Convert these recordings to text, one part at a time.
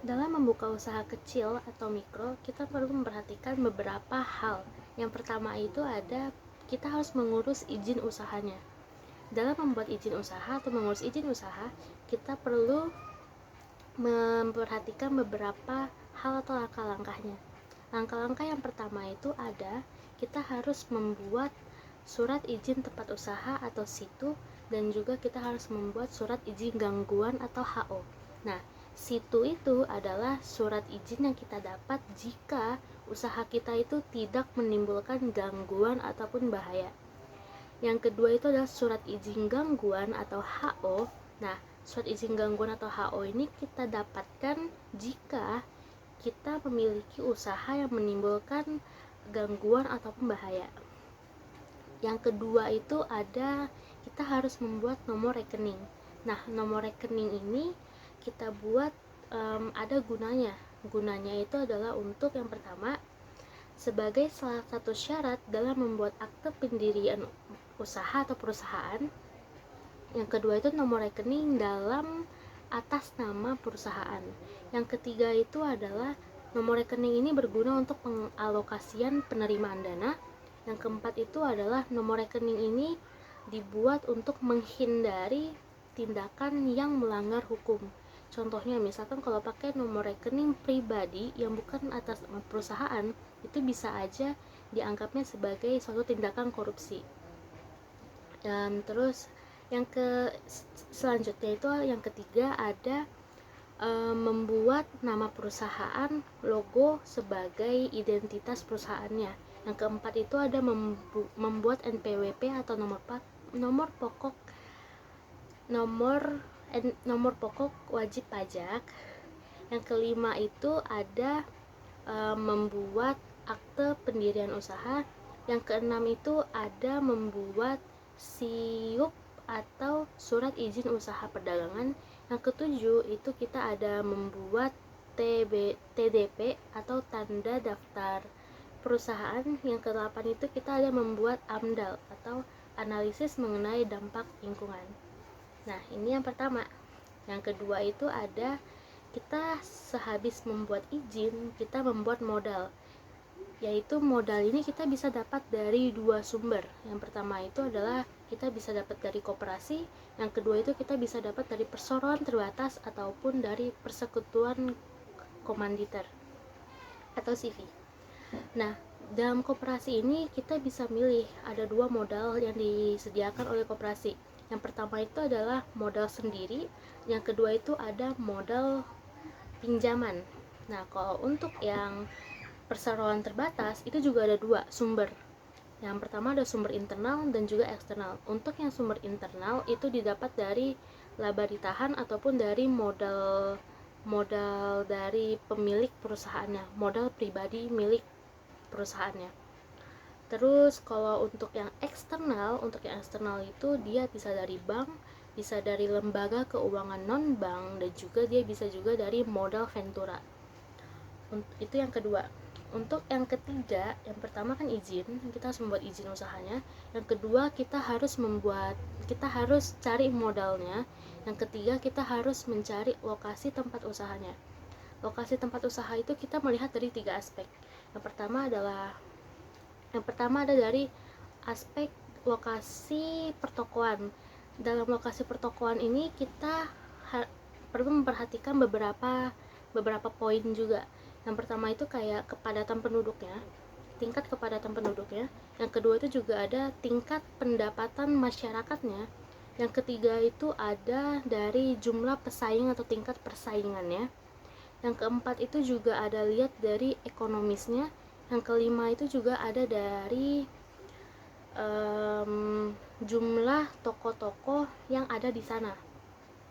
Dalam membuka usaha kecil atau mikro, kita perlu memperhatikan beberapa hal. Yang pertama itu kita harus mengurus izin usahanya. Dalam membuat izin usaha atau mengurus izin usaha, kita perlu memperhatikan beberapa hal atau langkah-langkahnya. Langkah-langkah yang pertama itu kita harus membuat surat izin tempat usaha atau situ, dan juga kita harus membuat surat izin gangguan atau HO. Nah, situ itu adalah surat izin yang kita dapat jika usaha kita itu tidak menimbulkan gangguan ataupun bahaya. Yang kedua itu adalah surat izin gangguan atau HO. Nah, surat izin gangguan atau HO ini kita dapatkan jika kita memiliki usaha yang menimbulkan gangguan ataupun bahaya. Yang kedua itu kita harus membuat nomor rekening. Nah, nomor rekening ini kita buat ada gunanya. Gunanya itu adalah untuk yang pertama, sebagai salah satu syarat dalam membuat akte pendirian usaha atau perusahaan. Yang kedua itu nomor rekening dalam atas nama perusahaan. Yang ketiga itu adalah nomor rekening ini berguna untuk pengalokasian penerimaan dana. Yang keempat itu adalah nomor rekening ini dibuat untuk menghindari tindakan yang melanggar hukum. Contohnya misalkan kalau pakai nomor rekening pribadi yang bukan atas nama perusahaan, itu bisa aja dianggapnya sebagai suatu tindakan korupsi. Terus yang selanjutnya itu yang ketiga membuat nama perusahaan, logo sebagai identitas perusahaannya. Yang keempat itu membuat NPWP atau nomor pokok nomor pokok wajib pajak. Yang kelima itu membuat akte pendirian usaha. Yang keenam itu membuat SIUP atau surat izin usaha perdagangan. Yang ketujuh itu kita membuat TDP atau tanda daftar perusahaan. Yang kedelapan itu kita membuat AMDAL atau analisis mengenai dampak lingkungan. Nah, ini yang pertama. Yang kedua itu kita sehabis membuat izin, kita membuat modal. Yaitu modal ini kita bisa dapat dari dua sumber. Yang pertama itu adalah kita bisa dapat dari koperasi, yang kedua itu kita bisa dapat dari perseroan terbatas ataupun dari persekutuan komanditer atau CV. Nah, dalam koperasi ini kita bisa milih ada dua modal yang disediakan oleh koperasi. Yang pertama itu adalah modal sendiri, yang kedua itu ada modal pinjaman. Nah, kalau untuk yang perseroan terbatas itu juga ada dua sumber. Yang pertama ada sumber internal dan juga eksternal. Untuk yang sumber internal itu didapat dari laba ditahan ataupun dari modal dari pemilik perusahaannya, modal pribadi milik perusahaannya. Terus kalau untuk yang eksternal itu dia bisa dari bank, bisa dari lembaga keuangan non bank, dan juga dia bisa juga dari modal ventura. Itu yang kedua. Untuk yang ketiga, yang pertama kan izin, kita harus membuat izin usahanya. Yang kedua kita harus cari modalnya. Yang ketiga kita harus mencari lokasi tempat usahanya. Lokasi tempat usaha itu kita melihat dari tiga aspek. Yang pertama ada dari aspek lokasi pertokoan. Dalam lokasi pertokoan ini kita perlu memperhatikan beberapa poin juga. Yang pertama itu kayak tingkat kepadatan penduduknya. Yang kedua itu juga ada tingkat pendapatan masyarakatnya. Yang ketiga itu ada dari jumlah pesaing atau tingkat persaingannya. Yang keempat itu juga ada lihat dari ekonomisnya. Yang kelima itu juga ada dari jumlah toko-toko yang ada di sana,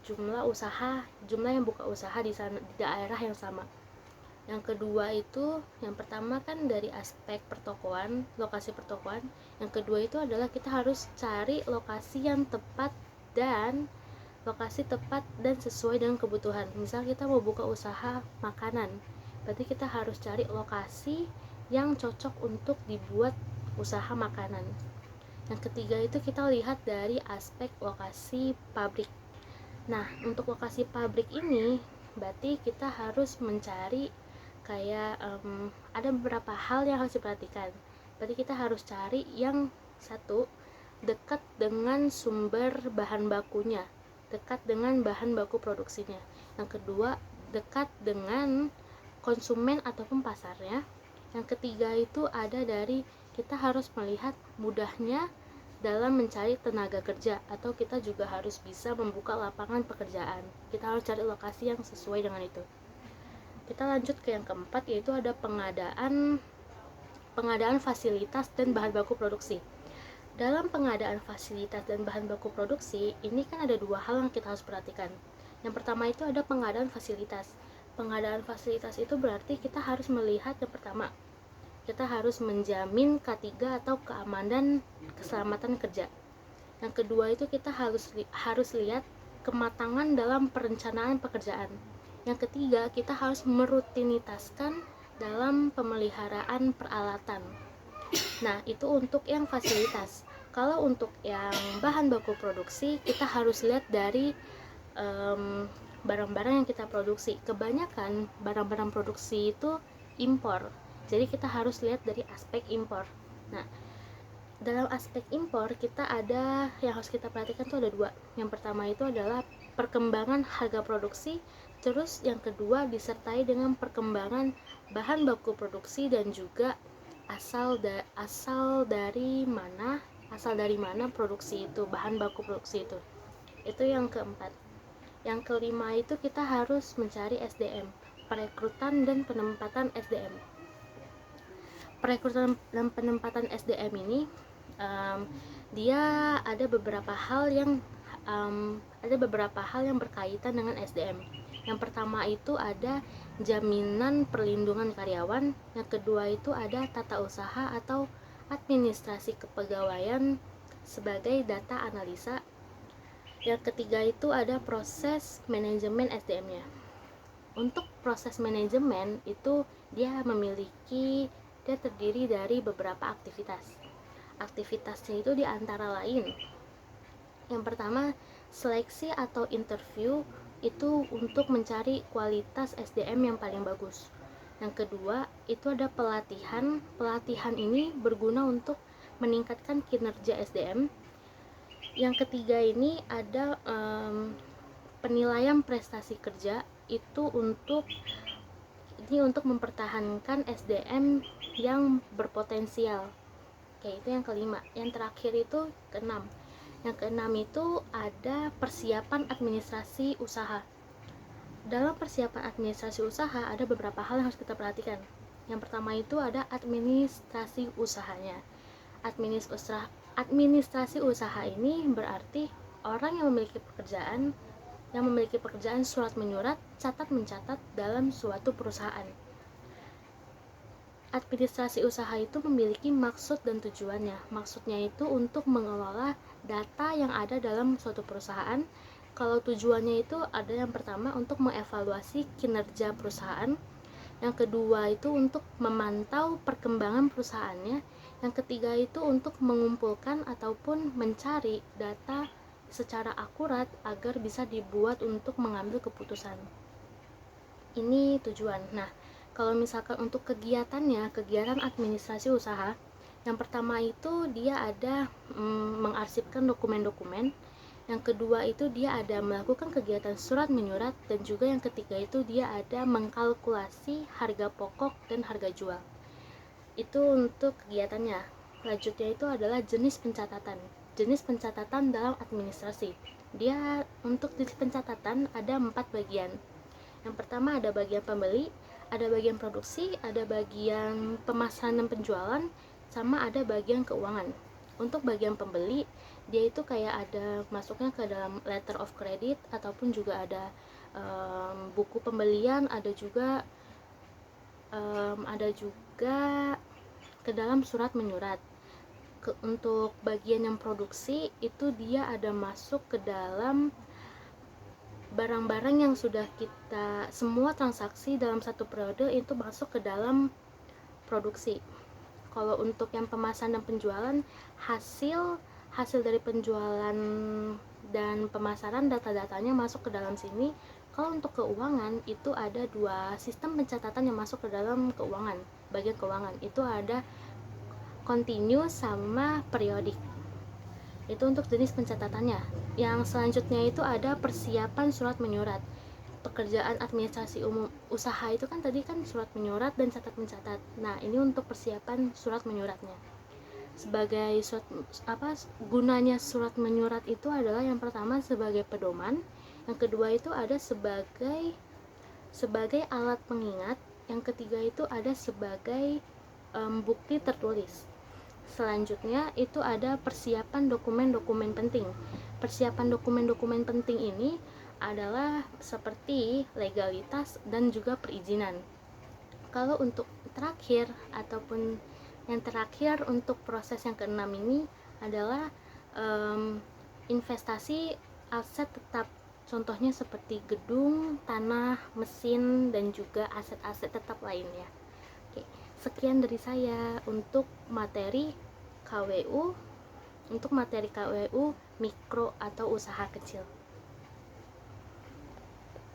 jumlah yang buka usaha di sana, di daerah yang sama. Yang kedua itu, yang pertama kan dari aspek pertokoan, lokasi pertokoan. Yang kedua itu adalah kita harus cari lokasi yang tepat dan sesuai dengan kebutuhan. Misal kita mau buka usaha makanan, berarti kita harus cari lokasi yang cocok untuk dibuat usaha makanan. Yang ketiga itu kita lihat dari aspek lokasi pabrik. Nah, untuk lokasi pabrik ini berarti kita harus mencari kayak ada beberapa hal yang harus diperhatikan. Berarti kita harus cari yang satu, dekat dengan sumber bahan bakunya, dekat dengan bahan baku produksinya. Yang kedua, dekat dengan konsumen ataupun pasarnya. Yang ketiga itu ada dari kita harus melihat mudahnya dalam mencari tenaga kerja, atau kita juga harus bisa membuka lapangan pekerjaan. Kita harus cari lokasi yang sesuai dengan itu. Kita lanjut ke yang keempat, yaitu ada pengadaan fasilitas dan bahan baku produksi. Dalam pengadaan fasilitas dan bahan baku produksi, ini kan ada dua hal yang kita harus perhatikan. Yang pertama itu ada pengadaan fasilitas. Pengadaan fasilitas itu berarti kita harus melihat, yang pertama, kita harus menjamin K3 atau keamanan keselamatan kerja. Yang kedua itu kita harus lihat kematangan dalam perencanaan pekerjaan. Yang ketiga, kita harus merutinitaskan dalam pemeliharaan peralatan. Nah, itu untuk yang fasilitas. Kalau untuk yang bahan baku produksi, kita harus lihat dari barang-barang yang kita produksi. Kebanyakan barang-barang produksi itu impor, jadi kita harus lihat dari aspek impor. Nah, dalam aspek impor kita ada yang harus kita perhatikan tuh ada dua. Yang pertama itu adalah perkembangan harga produksi, terus yang kedua disertai dengan perkembangan bahan baku produksi dan juga asal dari mana produksi itu, bahan baku produksi itu. Itu yang keempat. Yang kelima itu kita harus mencari SDM, perekrutan dan penempatan SDM. Perekrutan dan penempatan SDM ini dia ada beberapa hal yang berkaitan dengan SDM. Yang pertama itu ada jaminan perlindungan karyawan. Yang kedua itu ada tata usaha atau administrasi kepegawaian sebagai data analisa. Yang ketiga itu ada proses manajemen SDM-nya. Untuk proses manajemen itu dia terdiri dari beberapa aktivitas. Aktivitasnya itu diantara lain, yang pertama, seleksi atau interview itu untuk mencari kualitas SDM yang paling bagus. Yang kedua, itu ada pelatihan. Pelatihan ini berguna untuk meningkatkan kinerja SDM. Yang ketiga ini ada penilaian prestasi kerja, itu untuk mempertahankan SDM yang berpotensial. Oke, itu yang kelima. Yang terakhir itu keenam. Yang keenam itu ada persiapan administrasi usaha. Dalam persiapan administrasi usaha ada beberapa hal yang harus kita perhatikan. Yang pertama itu ada administrasi usahanya. Administrasi usaha ini berarti orang yang memiliki pekerjaan surat menyurat, catat mencatat dalam suatu perusahaan. Administrasi usaha itu memiliki maksud dan tujuannya. Maksudnya itu untuk mengelola data yang ada dalam suatu perusahaan. Kalau tujuannya itu ada yang pertama untuk mengevaluasi kinerja perusahaan. Yang kedua itu untuk memantau perkembangan perusahaannya. Yang ketiga itu untuk mengumpulkan ataupun mencari data secara akurat agar bisa dibuat untuk mengambil keputusan. Ini tujuan. Nah, kalau misalkan untuk kegiatan administrasi usaha, yang pertama itu dia ada mengarsipkan dokumen-dokumen. Yang kedua itu dia ada melakukan kegiatan surat menyurat, dan juga yang ketiga itu dia ada mengkalkulasi harga pokok dan harga jual. Itu untuk kegiatannya. Lanjutnya itu adalah jenis pencatatan. Jenis pencatatan dalam administrasi. Dia untuk jenis pencatatan ada 4 bagian. Yang pertama ada bagian pembeli, ada bagian produksi, ada bagian pemasaran dan penjualan, sama ada bagian keuangan. Untuk bagian pembeli, dia itu kayak ada masuknya ke dalam letter of credit, ataupun juga ada buku pembelian, ada juga ke dalam surat menyurat. Untuk bagian yang produksi itu dia ada masuk ke dalam barang-barang yang sudah kita, semua transaksi dalam satu periode itu masuk ke dalam produksi. Kalau untuk yang pemasaran dan penjualan, hasil dari penjualan dan pemasaran, data-datanya masuk ke dalam sini. Kalau untuk keuangan itu ada dua sistem pencatatan yang masuk ke dalam keuangan. Bagian keuangan itu ada continue sama periodik. Itu untuk jenis pencatatannya. Yang selanjutnya itu ada persiapan surat menyurat. Pekerjaan administrasi umum usaha itu kan tadi kan surat menyurat dan catat mencatat. Nah, ini untuk persiapan surat menyuratnya. Sebagai surat gunanya surat menyurat itu adalah yang pertama sebagai pedoman, yang kedua itu ada sebagai alat pengingat, yang ketiga itu ada sebagai bukti tertulis. Selanjutnya itu ada persiapan dokumen-dokumen penting. Persiapan dokumen-dokumen penting ini adalah seperti legalitas dan juga perizinan. Kalau untuk terakhir ataupun yang terakhir untuk proses yang keenam ini adalah investasi aset tetap. Contohnya seperti gedung, tanah, mesin, dan juga aset-aset tetap lainnya. Oke, sekian dari saya untuk materi KWU, mikro atau usaha kecil.